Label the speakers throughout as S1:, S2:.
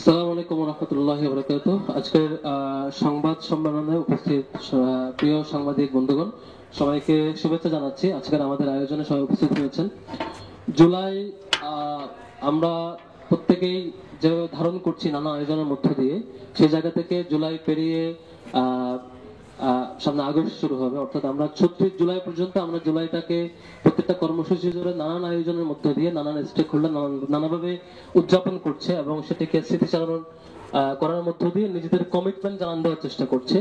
S1: আসসালামু আলাইকুম ওয়া রাহমাতুল্লাহি ওয়া বারাকাতুহু। আজকের সংবাদ সম্মেলনে উপস্থিত প্রিয় সাংবাদিক বন্ধুগণ, সবাইকে শুভেচ্ছা জানাচ্ছি। আজকের আমাদের আয়োজনে সবাই উপস্থিত হয়েছেন। জুলাই আমরা প্রত্যেকেই যে ধারণ করছি নানা আয়োজনের মধ্য দিয়ে, সেই জায়গা থেকে জুলাই পেরিয়ে আহ, সামনে আগস্ট শুরু হবে, অর্থাৎ আমরা ৩৬ জুলাই পর্যন্ত আমরা জুলাইটাকে প্রত্যেকটা কর্মসূচি জুড়ে নানান আয়োজনের মধ্য দিয়ে নানান স্টেক হোল্ডার নানাভাবে উদযাপন করছে এবং সেটিকে স্মৃতিচারণ করার মধ্য দিয়ে নিজেদের কমিটমেন্ট জানান দেওয়ার চেষ্টা করছে।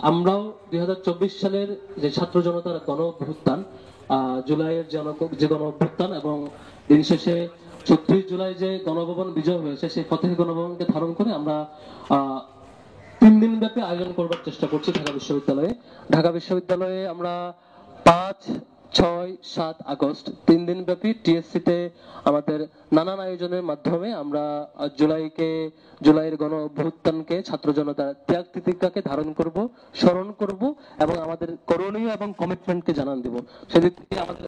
S1: আমরাও ২০২৪ সালের যে ছাত্র জনতার গণ অভ্যুত্থান, জুলাইয়ের যে গণ অভ্যুত্থান এবং দিন শেষে ৩৬ জুলাই যে গণভবন বিজয় হয়েছে, সেই ফতেহ গণভবনকে ধারণ করে আমরা ৩ দিন ব্যাপী আয়োজন করবার চেষ্টা করছি ঢাকা বিশ্ববিদ্যালয়ে আমরা ৫, ৬, ৭ আগস্ট ৩ দিন ব্যাপী টিএসসি তে আমাদের নানান আয়োজনের মাধ্যমে আমরা জুলাইয়ের গণ অভ্যুত্থানকে, ছাত্র জনতার ত্যাগ তিতিক্ষাকে ধারণ করব, স্মরণ করব এবং আমাদের করণীয় এবং কমিটমেন্টকে জানান দিব। সেদিক থেকে আমাদের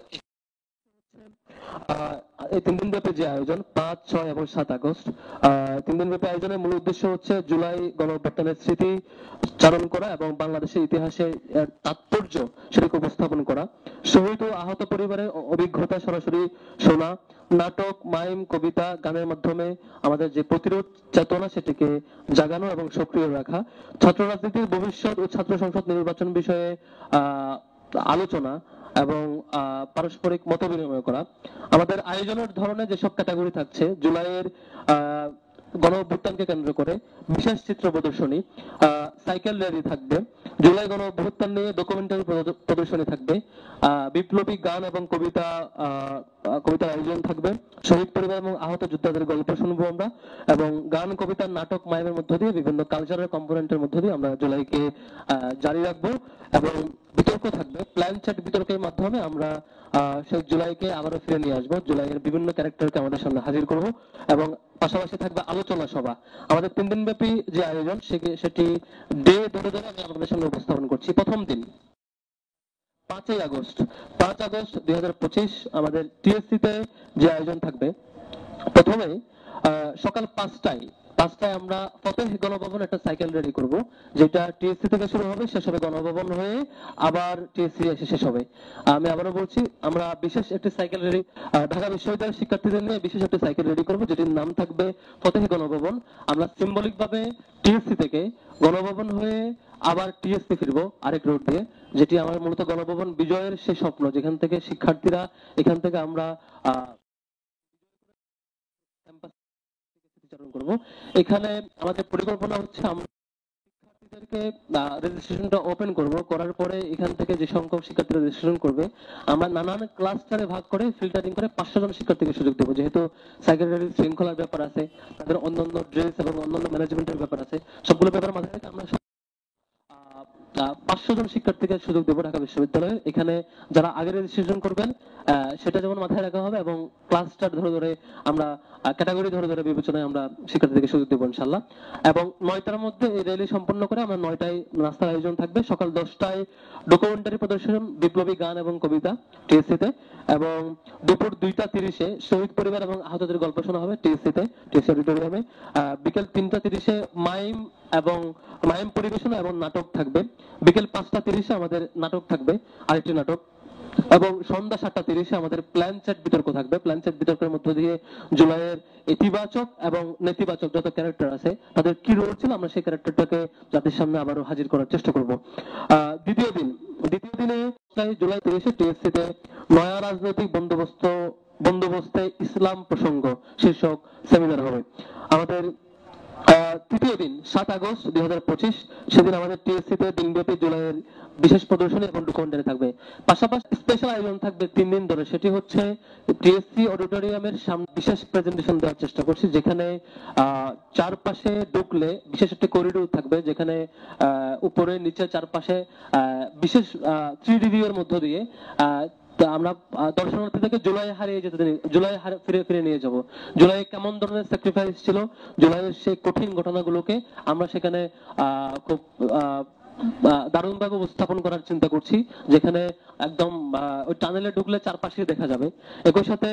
S1: এই ৩ দিন ব্যাপী যে আয়োজন ৫, ৬ এবং ৭ আগস্ট ৩ দিন ব্যাপী আয়োজনের মূল উদ্দেশ্য হচ্ছে জুলাই গণ অভ্যুত্থানের স্মৃতি চারণ করা এবং বাংলাদেশের ইতিহাসে তাৎপর্য সেটাকে উপস্থাপন করা, শহীদ ও আহত পরিবারের অভিজ্ঞতা সরাসরি শোনা, নাটক, মাইম, কবিতা, গানের মাধ্যমে আমাদের যে প্রতিরোধ চেতনা সেটিকে জাগানো এবং সক্রিয় রাখা, ছাত্র রাজনীতির ভবিষ্যৎ ও ছাত্র সংসদ নির্বাচন বিষয়ে আলোচনা এবং পারস্পরিক মত বিনিময় করা। আমাদের আয়োজনের ধরনে যেসব ক্যাটাগরি থাকছে, জুলাইয়ের গণ অভ্যুত্থানকে কেন্দ্র করে বিশেষ চিত্র প্রদর্শনী, সাইকেল র্যালি থাকবে, জুলাই গণ অভ্যুত্থান নিয়ে ডকুমেন্টারি প্রদর্শনী থাকবে, বিপ্লবী গান এবং কবিতার আয়োজন থাকবে, শহীদ পরিবার এবং আহত যোদ্ধাদের গল্প শুনবো আমরা, এবং গান, কবিতা, নাটক, মাইমের মধ্য দিয়ে বিভিন্ন কালচারাল কম্পোনেন্টের মধ্য দিয়ে আমরা জুলাইকে জারি রাখবো। এবং বিতর্ক থাকবে, প্ল্যান চ্যাট বিতর্কের মাধ্যমে আমরা সেই জুলাইকে আবারও ফিরে নিয়ে আসবো, জুলাইয়ের বিভিন্ন ক্যারেক্টারকে আমাদের সামনে হাজির করব এবং পাশাপাশি থাকবে আলোচনা সভা। আমাদের ৩ দিন ব্যাপী যে আয়োজন সেটি ডে ধরে ধরে আমি আপনাদের সামনে উপস্থাপন করছি। প্রথম দিন ৫ই আগস্ট ৫ আগস্ট ২০২৫ আমাদের টিএসসি তে যে আয়োজন থাকবে, প্রথমে সকাল ৫টায় আমরা ফতেহ গণভবন একটা সাইকেল রেডি করব, যেটা টিএসসি থেকে শুরু হবে, শেষ হবে গণভবন হয়ে আবার টিএসসি এসে শেষ হবে। আমি আবারও বলছি, আমরা বিশেষ একটি সাইকেল রেডি ঢাকা বিশ্ববিদ্যালয়ের শিক্ষার্থীদের নিয়ে বিশেষ একটি সাইকেল রেডি করব, যেটির নাম থাকবে ফতেহ গণভবন। আমরা সিম্বলিক ভাবে টিএসসি থেকে গণভবন হয়ে আবার টিএসসি ফিরবো আরেক রোড দিয়ে, যেটি আমার মূলত গণভবন বিজয়ের সেই স্বপ্ন, যেখান থেকে শিক্ষার্থীরা, এখান থেকে আমরা করব। এখানে আমাদের পরিকল্পনা হচ্ছে আমরা শিক্ষার্থীদেরকে রেজিস্ট্রেশনটা ওপেন করব, করার পরে এখান থেকে যে সংখ্যক শিক্ষার্থীরা রেজিস্ট্রেশন করবে আমরা নানান ক্লাস্টারে ভাগ করে ফিল্টারিং করে ৫০০ জন শিক্ষার্থীকে সুযোগ দেবো। যেহেতু সেক্রেটারি শৃঙ্খলার ব্যাপার আছে, তাদের অন্যান্য ড্রেস এবং অন্যান্য ম্যানেজমেন্টের ব্যাপার আছে, সবগুলো ব্যাপার মাথায় রেখে আমরা ৫০০ জন শিক্ষার্থীকে সুযোগ দেবো ঢাকা বিশ্ববিদ্যালয়ে। এখানে যারা আগে রেজিস্ট্রেশন করবেন সেটা যেমন মাথায় রাখা হবে এবং ক্লাস্টার ধরে ধরে আমরা ক্যাটাগরি ধরে ধরে বিবেচনায় আমরা শিক্ষার্থীদেরকে সুযোগ দেবো ইনশাল্লাহ। এবং ৯টার মধ্যে এই র্যালি সম্পন্ন করে আমরা ৯টায় নাস্তার আয়োজন থাকবে, সকাল ১০টায় ডকুমেন্টারি প্রদর্শন, বিপ্লবী গান এবং কবিতা টিএসসি তে, এবং দুপুর ২টা ৩০-এ শহীদ পরিবার এবং আহতদের গল্প শোনা হবে টিএসসি তে, টিএসসি অডিটোরিয়ামে। বিকেল ৩টা ৩০-এ মাইম পরিবেশনা এবং নাটক থাকবে। বিকেল ৫টা ৩০-এ আমাদের নাটক থাকবে, আরেকটি নাটক, এবং সন্ধ্যা ৭টা ৩০-এ আমাদের প্ল্যান চ্যাট বিতর্ক থাকবে। প্ল্যান চ্যাট বিতর্কের মধ্য দিয়ে জুলাইয়ের ইতিবাচক এবং নেতিবাচক যত ক্যারেক্টার আছে তাদের কি রোল ছিল, আমরা সেই ক্যারেক্টারটাকে জাতির সামনে আবারও হাজির করার চেষ্টা করব। দ্বিতীয় দিনে জুলাই ৩০-এ টিএসসি তে নয়া রাজনৈতিক বন্দোবস্তে ইসলাম প্রসঙ্গ শীর্ষক সেমিনার হবে। আমাদের তৃতীয় দিন ৭ আগস্ট ২০২৫, সেদিন আমাদের টিএসসি তে দিনব্যাপী জুলাইয়ের বিশেষ প্রদর্শনী এবং ডকুমেন্টারি থাকবে। পাশাপাশি স্পেশাল আয়োজন থাকবে ৩ দিন ধরে, সেটি হচ্ছে টিএসসি অডিটোরিয়ামের সামনে বিশেষ প্রেজেন্টেশন দেওয়ার চেষ্টা করছি, যেখানে চারপাশে ঢুকলে বিশেষ একটি করিডোর থাকবে, যেখানে উপরে নিচে চারপাশে বিশেষ 3D ভিউয়ের মধ্য দিয়ে আমরা দর্শনার্থীদেরকে জুলাই ফিরে নিয়ে যাব। জুলাই কেমন ধরনের স্যাক্রিফাইস ছিল, জুলাইয়ের সেই কঠিন ঘটনাগুলোকে আমরা সেখানে খুব দারুণভাবে উপস্থাপন করার চিন্তা করছি, যেখানে একদম ওই টানেলে ঢুকলে চারপাশে দেখা যাবে। একই সাথে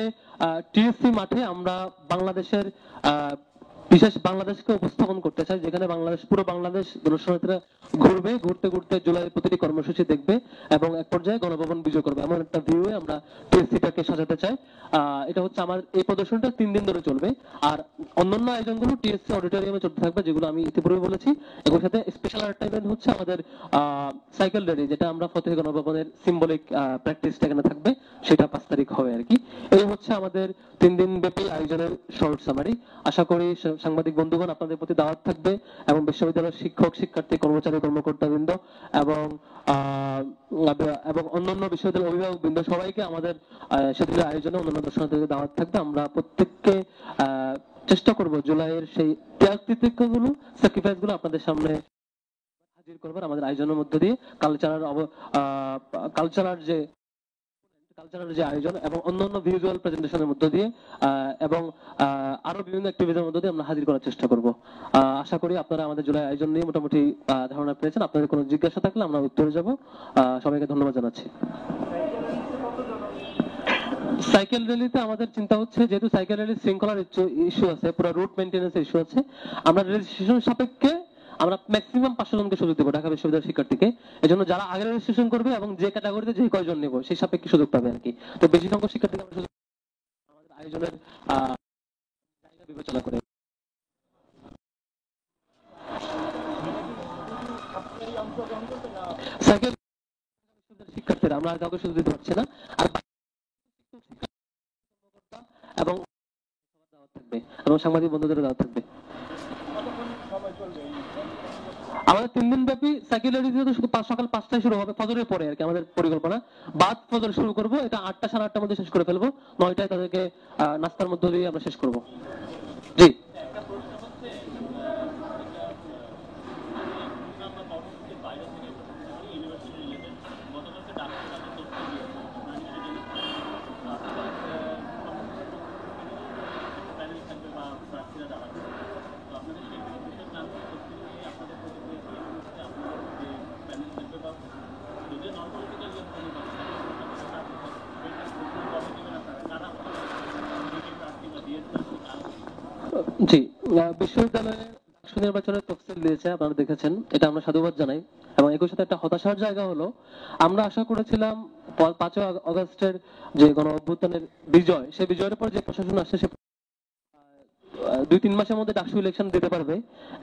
S1: টিএসসি মাঠে আমরা বাংলাদেশের বিশেষ বাংলাদেশকে উপস্থাপন করতে চাই, যেখানে বাংলাদেশ পুরো বাংলাদেশ দর্শনার্থীরা ঘুরবে, ঘুরতে ঘুরতে জুলাই প্রতিটি কর্মসূচি দেখবে এবং এক পর্যায়ে গণভবন বিজয় করবে, এমন একটা ভিউয়ে আমরা টিএসসিটাকে সাজাতে চাই। এটা হচ্ছে আমার এই প্রদর্শনীটা 3 দিন ধরে চলবে। আর অন্যান্য আয়োজনগুলো টিএসসি অডিটোরিয়ামে চলতে থাকবে, যেগুলো আমি ইতিপূর্বে বলেছি। এগুলোর সাথে স্পেশাল আরেকটা ইভেন্ট হচ্ছে আমাদের সাইকেল র্যালি, যেটা আমরা ফতেহ গণভবনের সিম্বলিক প্র্যাকটিসটা এখানে থাকবে, সেটা 5 তারিখ হবে আর কি। এই হচ্ছে আমাদের 3 দিন ব্যাপী আয়োজনের শর্ট সামারি। আশা করি সাংবাদিক বন্ধুগণ আপনাদের প্রতি দাওয়াত থাকবে এবং বিশ্ববিদ্যালয়ের শিক্ষক শিক্ষার্থী কর্মচারী কর্মকর্তাবৃন্দ এবং এবং অন্যান্য বিশ্ববিদ্যালয়ের অভিভাবক বৃন্দ সবাইকে আমাদের সেদিনের আয়োজনে অন্যান্য দর্শনার্থীদের দাওয়াত থাকবে। আমরা প্রত্যেককে চেষ্টা করব জুলাইয়ের সেই ত্যাগ তিতিক্ষাগুলো, স্যাক্রিফাইস গুলো আপনাদের সামনে হাজির করবার আমাদের আয়োজনের মধ্য দিয়ে। কালচারাল যে আয়োজন এবং অন্যান্য ভিজুয়াল প্রেজেন্টেশনের মধ্য দিয়ে এবং আরো বিভিন্ন অ্যাক্টিভিটির মধ্য দিয়ে আমরা হাজির করার চেষ্টা করব। আশা করি আপনারা আমাদের জুলাই আয়োজন নিয়ে মোটামুটি ধারণা পেয়েছেন। আপনাদের কোনো জিজ্ঞাসা থাকলে আমরা উত্তরে যাব। সবাইকে ধন্যবাদ জানাচ্ছি। সাইকেল র্যালিতে আমাদের চিন্তা হচ্ছে, যেহেতু সাইকেল র্যালির শৃঙ্খলার ইস্যু আছে, পুরো রুট মেইনটেনেন্সের ইস্যু আছে, আমরা রেজিস্ট্রেশন সাপেক্ষে আমরা ম্যাক্সিমাম 500 জনকে সুযোগ দেবো ঢাকা বিশ্ববিদ্যালয়ের শিক্ষার্থীকে। এজন্য যারা আগে রেজিস্ট্রেশন করবে এবং যে ক্যাটাগরিতে যে কয়জন নেব সেই সাপেক্ষে সুযোগ পাবে আর কি। তো বেশি সংখ্যক শিক্ষার্থীকে আমরা সুযোগ আমাদের আয়োজনের জায়গা বিবেচনা করে। সাইকেল শিক্ষার্থীরা আমরা আর কাউকে সুযোগ দিতে পারছি না। আর এবং দাওয়াত থাকবে এবং সাংবাদিক বন্ধুদের দাওয়াত থাকবে। আমাদের 3 দিন ব্যাপী সাইকেল র্যালি শুধু সকাল 5টায় শুরু হবে, ফজরের পরে আর কি আমাদের পরিকল্পনা। বাদ ফজর শুরু করব, এটা 8টা 8:30টার মধ্যে শেষ করে ফেলবো। 9টায় তাদেরকে নাস্তার মধ্য দিয়ে আমরা শেষ করব। জি, জি, বিশ্ববিদ্যালয়ে ডাকসু নির্বাচনের তফসিল দিয়েছে, আপনারা দেখেছেন, এটা আমরা সাধুবাদ জানাই। এবং একই সাথে একটা হতাশার জায়গা হলো, আমরা আশা করেছিলাম 5 আগস্টের যে গণ অভ্যুত্থানের বিজয়, সেই বিজয়ের পর যে প্রশাসন আসছে সে 2-3 মাসের মধ্যে ডাকসু ইলেকশন দিতে পারবে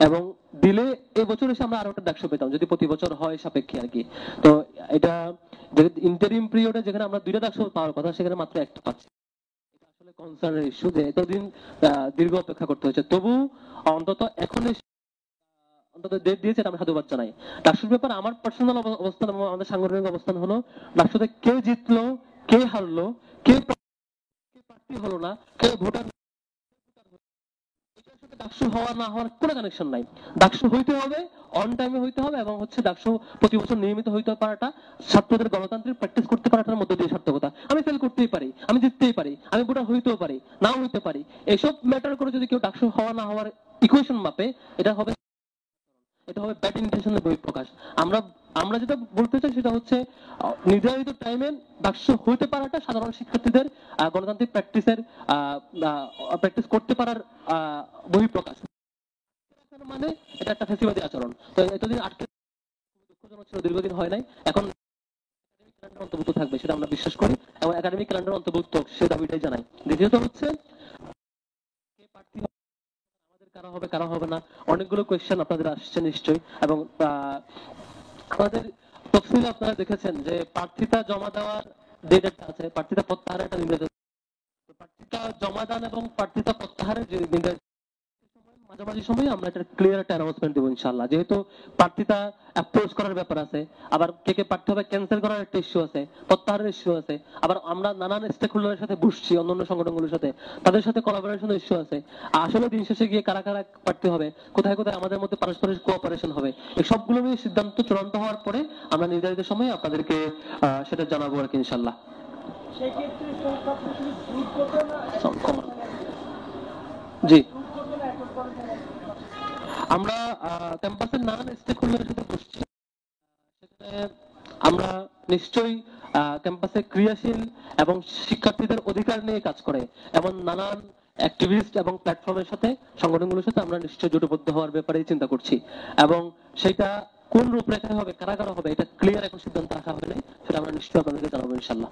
S1: এবং দিলে এবছর এসে আমরা আরো একটা ডাকসু পেতাম, যদি প্রতি বছর হয় সাপেক্ষে আর কি। তো এটা ইন্টারিম পিরিয়ডে যেখানে আমরা 2টা ডাকসু পাওয়ার কথা, সেখানে মাত্র একটা পাচ্ছি। আসলে কনসার্নের ইস্যু যে এতদিন দীর্ঘ অপেক্ষা করতে হয়েছে, তবু অন্তত এখন অন্তত ডেট দিয়েছে, এটা আমরা সাধুবাদ জানাই। ডাকসুর ব্যাপারে আমার পার্সোনাল অবস্থান এবং আমাদের সাংগঠনিক অবস্থান হলো, ডাকসুতে কে জিতলো, কে হারলো, কে প্রার্থী হলো না, কে ভোটার, ডাকসু হওয়া না হওয়ার কোনো কানেকশন নাই। ডাকসু হইতে হবে, অন টাইমে হইতে হবে এবং হচ্ছে ডাকসু প্রতি বছর নিয়মিত হইতে পারাটা, ছাত্রদের গণতান্ত্রিক প্র্যাকটিস করতে পারাটার মধ্যে দিয়ে সার্থকতা। আমি ফেল করতেই পারি, আমি জিততেই পারি, আমি ভোটার হইতেও পারি, নাও হইতে পারি। এসব ম্যাটার করে যদি কেউ ডাকসু হওয়া না হওয়ার ইকুয়েশন মাপে, এটা হবে ব্যাড ইন্টেনশনের বহিঃপ্রকাশ। আমরা আমরা যেটা বলতে চাই সেটা হচ্ছে নির্ধারিত টাইমে ডাকসু হইতে পারাটা সাধারণ শিক্ষার্থীদের গণতান্ত্রিক প্র্যাকটিস করতে পারার বহিঃপ্রকাশ। মানে এটা একটা ফ্যাসিবাদী আচরণ। তো এতদিন আটকে দুঃখজনক ছিল, দীর্ঘদিন হয় নাই। এখন অন্তর্ভুক্ত থাকবে সেটা আমরা বিশ্বাস করি এবং একাডেমিক ক্যালেন্ডার অন্তর্ভুক্ত সে দাবিটাই জানাই। দ্বিতীয়ত হচ্ছে কে প্রার্থী আমাদের কারা হবে না, অনেকগুলো কোয়েশ্চেন আপনাদের আসছে নিশ্চয়ই। এবং আমাদের তফসিলে আপনারা দেখেছেন যে প্রার্থিতা জমা দেওয়ার যে ডেটটা আছে, প্রার্থিতা প্রত্যাহারের একটা নির্দেশ, প্রার্থিতা জমা দান এবং প্রার্থিতা প্রত্যাহারের যে নির্দেশ, মাঝামাঝি সময়ে আমরা একটা ক্লিয়ার একটা অ্যানাউন্সমেন্ট দেবো ইনশাআল্লাহ। যেহেতু প্রার্থিতা অ্যাপ্রোচ করার ব্যাপার আছে, আবার কে প্রার্থী হবে ক্যান্সেল করার একটা ইস্যু আছে, প্রত্যাহারের ইস্যু আছে, আবার আমরা নানান স্টেক হোল্ডারের সাথে বসছি, অন্যান্য সংগঠনগুলোর সাথে, তাদের সাথে কোলাবোরেশনের ইস্যু আছে। আসলে দিন শেষে গিয়ে কারা কারা প্রার্থী হবে, কোথায় কোথায় আমাদের মধ্যে পারস্পরিক কোঅপারেশন হবে, এই সবগুলো নিয়ে সিদ্ধান্ত চূড়ান্ত হওয়ার পরে আমরা নির্ধারিত সময়ে আপনাদেরকে সেটা জানাবো আর কি ইনশাআল্লাহ। জি, আমরা ক্যাম্পাসের নানান স্টেক হোল্ডারের সাথে বসছি, সেখানে আমরা নিশ্চয়ই ক্যাম্পাসে ক্রিয়াশীল এবং শিক্ষার্থীদের অধিকার নিয়ে কাজ করে এমন নানান অ্যাক্টিভিস্ট এবং প্ল্যাটফর্মের সাথে, সংগঠনগুলোর সাথে আমরা নিশ্চয়ই জোটবদ্ধ হওয়ার ব্যাপারে চিন্তা করছি, এবং সেটা কোন রূপরেখায় হবে, কারা কারা হবে, এটা ক্লিয়ার এখন সিদ্ধান্ত আসা হয় নাই, সেটা আমরা নিশ্চয়ই আপনাদেরকে জানাবো ইনশাল্লাহ।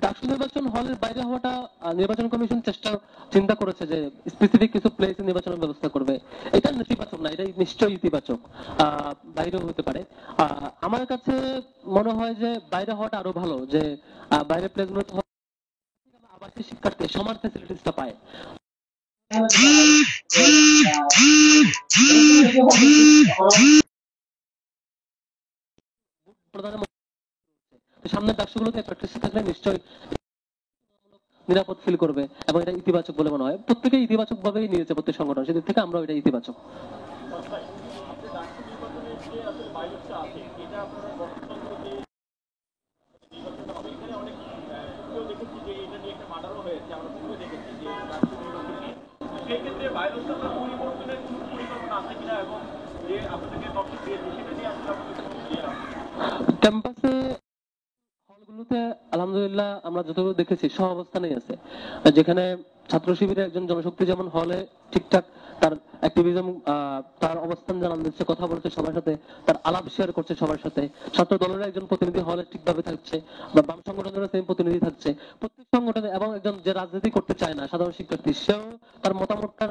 S1: ডাকসু নির্বাচন হলের বাইরে হওয়াটা নির্বাচন কমিশন চিন্তা করেছে যে স্পেসিফিক কিছু প্লেসে নির্বাচনের ব্যবস্থা করবে। এটা নেতিবাচক না, এটা নিশ্চয়ই ইতিবাচক, বাইরেও হতে পারে। আমার কাছে মনে হয় যে বাইরে হওয়াটা আরো ভালো, যে বাইরে প্লেসগুলোতে আবাসিক শিক্ষার্থী সমান ফ্যাসিলিটিসটা পায়। সামনের ডাকসুগুলোতে প্র্যাকটিস থাকলে নিশ্চয়ই নিরাপদ ফিল করবে, এবং এটা ইতিবাচক বলে মনে হয়। প্রত্যেকে ইতিবাচক ভাবেই নিয়েছে, প্রত্যেক সংগঠন, সেদিক থেকে আমরা এটা ইতিবাচক। ক্যাম্পাসে হলগুলোতে আলহামদুলিল্লাহ আমরা যতটুকু দেখেছি সহ অবস্থানেই আছে, যেখানে ছাত্র শিবিরের একজন জনশক্তি যেমন হলে ঠিকঠাক তার অ্যাক্টিভিজম, তার অবস্থান জানান দিচ্ছে, কথা বলছে সবার সাথে, তার আলাপ শেয়ার করছে সবার সাথে। ছাত্র দলের একজন প্রতিনিধি হলে ঠিকভাবে থাকছে, বা বাম সংগঠনের সেম প্রতিনিধি থাকছে প্রত্যেক সংগঠনে, এবং একজন যে রাজনীতি করতে চায় না সাধারণ শিক্ষার্থী, সেও তার মতামতটা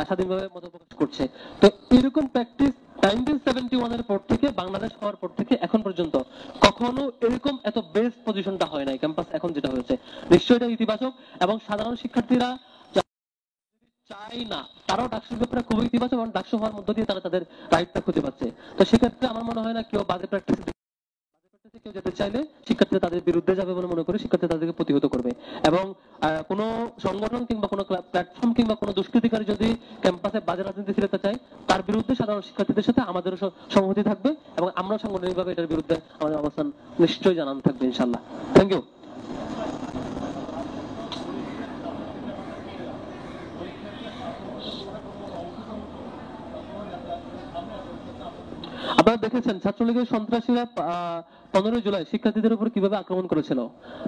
S1: স্বাধীনভাবে মত প্রকাশ করছে। তো এরকম প্র্যাকটিস 1971 এর পর থেকে, বাংলাদেশ হওয়ার পর থেকে এখন পর্যন্ত কখনো এরকম এত বেস্ট পজিশনটা হয় নাই ক্যাম্পাস এখন যেটা হয়েছে। নিশ্চয়ই এটা ইতিবাচক, এবং সাধারণ শিক্ষার্থীরা চাই না, তারাও ডাকসুর ব্যাপারে খুবই ইতিবাচক, এবং ডাকসু হওয়ার মধ্য দিয়ে তারা তাদের রাইটটা খুঁজে পাচ্ছে। তো সেক্ষেত্রে আমার মনে হয় না কেউ বাজে প্র্যাকটিসে কেউ যেতে চাইলে শিক্ষার্থীরা তাদের বিরুদ্ধে যাবে বলে মনে করে শিক্ষার্থীরা তাদেরকে প্রতিহত করবে। এবং কোনো সংগঠন কিংবা কোনো প্ল্যাটফর্ম কিংবা কোনো দুষ্কৃতিকারী যদি ক্যাম্পাসে বাজে রাজনীতি ফেরাতে চায়, তার বিরুদ্ধে সাধারণ শিক্ষার্থীদের সাথে আমাদেরও সংহতি থাকবে, এবং আমরা সাংগঠনিকভাবে এটার বিরুদ্ধে আমাদের অবস্থান নিশ্চয়ই জানানো থাকবে ইনশাল্লাহ। Thank you. আপনারা দেখেছেন ছাত্রলীগের সন্ত্রাসীরা 15 জুলাই শিক্ষার্থীদের উপর কিভাবে আক্রমণ করেছিল,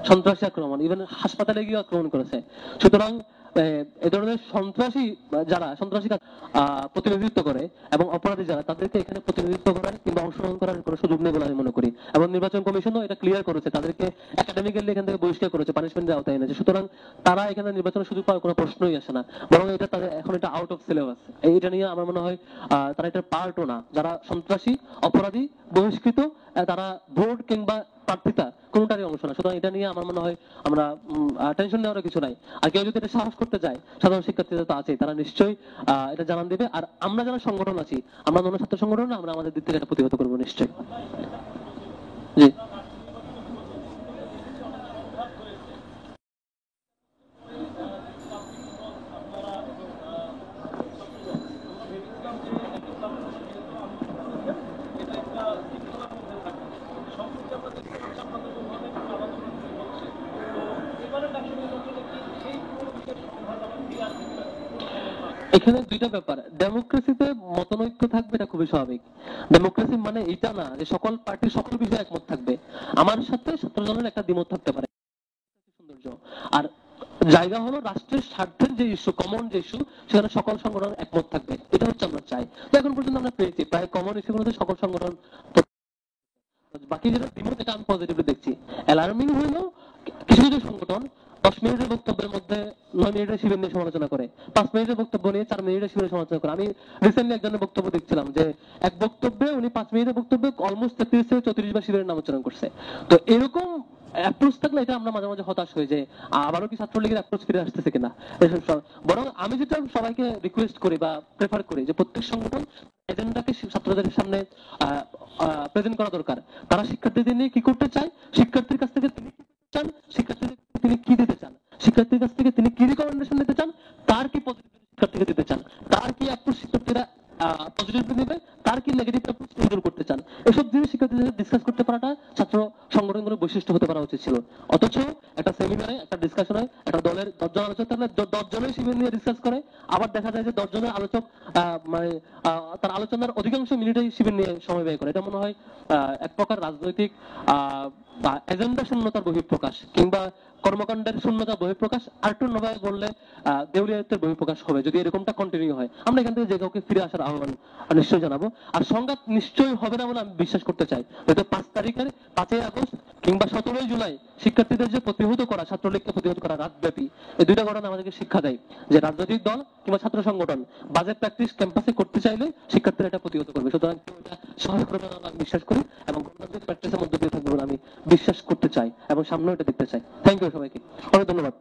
S1: সন্ত্রাসী আক্রমণ, ইভেন হাসপাতালে গিয়ে আক্রমণ করেছে। সুতরাং এই ধরনের সন্ত্রাসী যারা সন্ত্রাসী প্রতিনিধিত্ব করে এবং অপরাধী যারা, তাদেরকে এখানে প্রতিনিধিত্ব করার কিংবা অংশগ্রহণ করার কোনো সুযোগ নেই বলে আমি মনে করি। এবং নির্বাচন কমিশনও এটা ক্লিয়ার করেছে, তাদেরকে একাডেমিক্যালি এখান থেকে বহিষ্কার করেছে, পানিশমেন্টের আওতায় এনেছে। সুতরাং তারা এখানে নির্বাচনের সুযোগ পাওয়ার কোনো প্রশ্নই আসে না, বরং এটা তাদের এখন এটা আউট অফ সিলেবাস। এটা নিয়ে আমার মনে হয় তারা এটার পার্টও না। যারা সন্ত্রাসী, অপরাধী, বহিষ্কৃত, তারা ভোট কিংবা প্রার্থিতা কোনটারই অংশ না। সুতরাং এটা নিয়ে আমার মনে হয় আমরা টেনশন নেওয়ার কিছু নাই। আর কেউ যদি এটা সাহস করতে চায়, সাধারণ শিক্ষার্থীরা তো আছে, তারা নিশ্চয়ই এটা জানান দিবে। আর আমরা যারা সংগঠন আছি, আমরা অন্য ছাত্র সংগঠন, আমরা আমাদের দিক থেকে এটা প্রতিহত করবো নিশ্চয়ই। জি, এখানে দুইটা ব্যাপার। ডেমোক্রেসিতে মতনৈক্য থাকবে, এটা খুবই স্বাভাবিক। ডেমোক্রেসি মানে এটা না যে সকল পার্টি সকল বিষয়ে একমত থাকবে। আমার সাথে ছাত্রজনের একটা দ্বিমত থাকতে পারে, সৌন্দর্য। আর জায়গা হলো রাষ্ট্রের স্বার্থের যে ইস্যু, কমন যে ইস্যু, সেখানে সকল সংগঠন একমত থাকবে। এটা হচ্ছে আমরা চাই। তো এখন পর্যন্ত আমরা পেয়েছি প্রায় কমন ইস্যুগুলোতে সকল সংগঠন। বাকি যেটা দ্বিমত, এটা আমি পজিটিভলি দেখছি। অ্যালার্মিং হলো কিছু কিছু সংগঠন 10 মিনিটের বক্তব্যের মধ্যে 9 মিনিটের শিবির নিয়ে সমালোচনা করে, 5 মিনিটের বক্তব্য নিয়ে 4 মিনিটের শিবিরের সমালোচনা করে। আমি রিসেন্টলি একজনের বক্তব্য দেখছিলাম যে এক বক্তব্যে উনি 5 মিনিটের বক্তব্যে অলমোস্ট 33 থেকে 34 বার শিবিরের নাম উচ্চারণ করছে। তো এরকম অ্যাপ্রোচ থাকলে এটা আমরা মাঝে মাঝে হতাশ হয়ে যাই, আবারও কি ছাত্রলীগের অ্যাপ্রোচ ফিরে আসতেছে কিনা। বরং আমি যেটা সবাইকে রিকোয়েস্ট করি বা প্রেফার করি, যে প্রত্যেক সংগঠন এজেন্ডাকে ছাত্রদের সামনে প্রেজেন্ট করা দরকার। তারা শিক্ষার্থীদের নিয়ে কি করতে চায়, শিক্ষার্থীর কাছ থেকে তিনি কি পেতে চান, শিক্ষার্থীদের তিনি কি দিতে চান, শিক্ষার্থীর কাছ থেকে তিনি কি রিকমেন্ডেশন দিতে চান, তার কি পজিটিভ শিক্ষার্থীকে দিতে চান, তার কি অ্যাপ্রোচ শিক্ষার্থীরা পজিটিভ নেবে, তার কি নেগেটিভ অ্যাপ্রোচ দূর করতে চান। এসব জিনিস শিক্ষার্থীদের ডিসকাস করতে পারাটা ছাত্র সংগঠনগুলোর বৈশিষ্ট্য হতে পারা উচিত ছিল। অথচ একটা সেমিনারে, একটা ডিসকাশনে, একটা দলের 10 জন আলোচক থাকলে 10 জনের শিবির নিয়ে ডিসকাস করে, আবার দেখা যায় যে 10 জনের আলোচক মানে তার আলোচনার অধিকাংশ মিনিটেই শিবির নিয়ে সময় ব্যয় করে। এটা মনে হয় এক প্রকার রাজনৈতিক বা এজেন্ডা শূন্যতার বহিঃপ্রকাশ কিংবা কর্মকাণ্ডের শূন্যতার বহিঃপ্রকাশ। আরেকটু অন্যভাবে বললে দেউলিয়াত্বের বহিঃপ্রকাশ হবে যদি এরকমটা কন্টিনিউ হয়। আমরা এখান থেকে যে কাউকে ফিরে আসার আহ্বান নিশ্চয়ই জানাবো। আর সংঘাত নিশ্চয়ই হবে না বলে আমি বিশ্বাস করতে চাই। হয়তো 5 আগস্ট কিংবা 17 জুলাই শিক্ষার্থীদের যে প্রতিহত করা, ছাত্রলীগকে প্রতিহত করা রাতব্যাপী, এই দুইটা ঘটনা আমাদেরকে শিক্ষা দেয় যে রাজনৈতিক দল কিংবা ছাত্র সংগঠন বাজে প্র্যাকটিস ক্যাম্পাসে করতে চাইলে শিক্ষার্থীরা এটা প্রতিহত করবে। সুতরাং এটা সহায় করবে না আমি বিশ্বাস করি, এবং গণতান্ত্রিক প্র্যাকটিসের মধ্যে দিয়ে থাকবে বলে আমি বিশ্বাস করতে চাই, এবং সামনে এটা দেখতে চাই। থ্যাংক ইউ সবাইকে, অনেক ধন্যবাদ।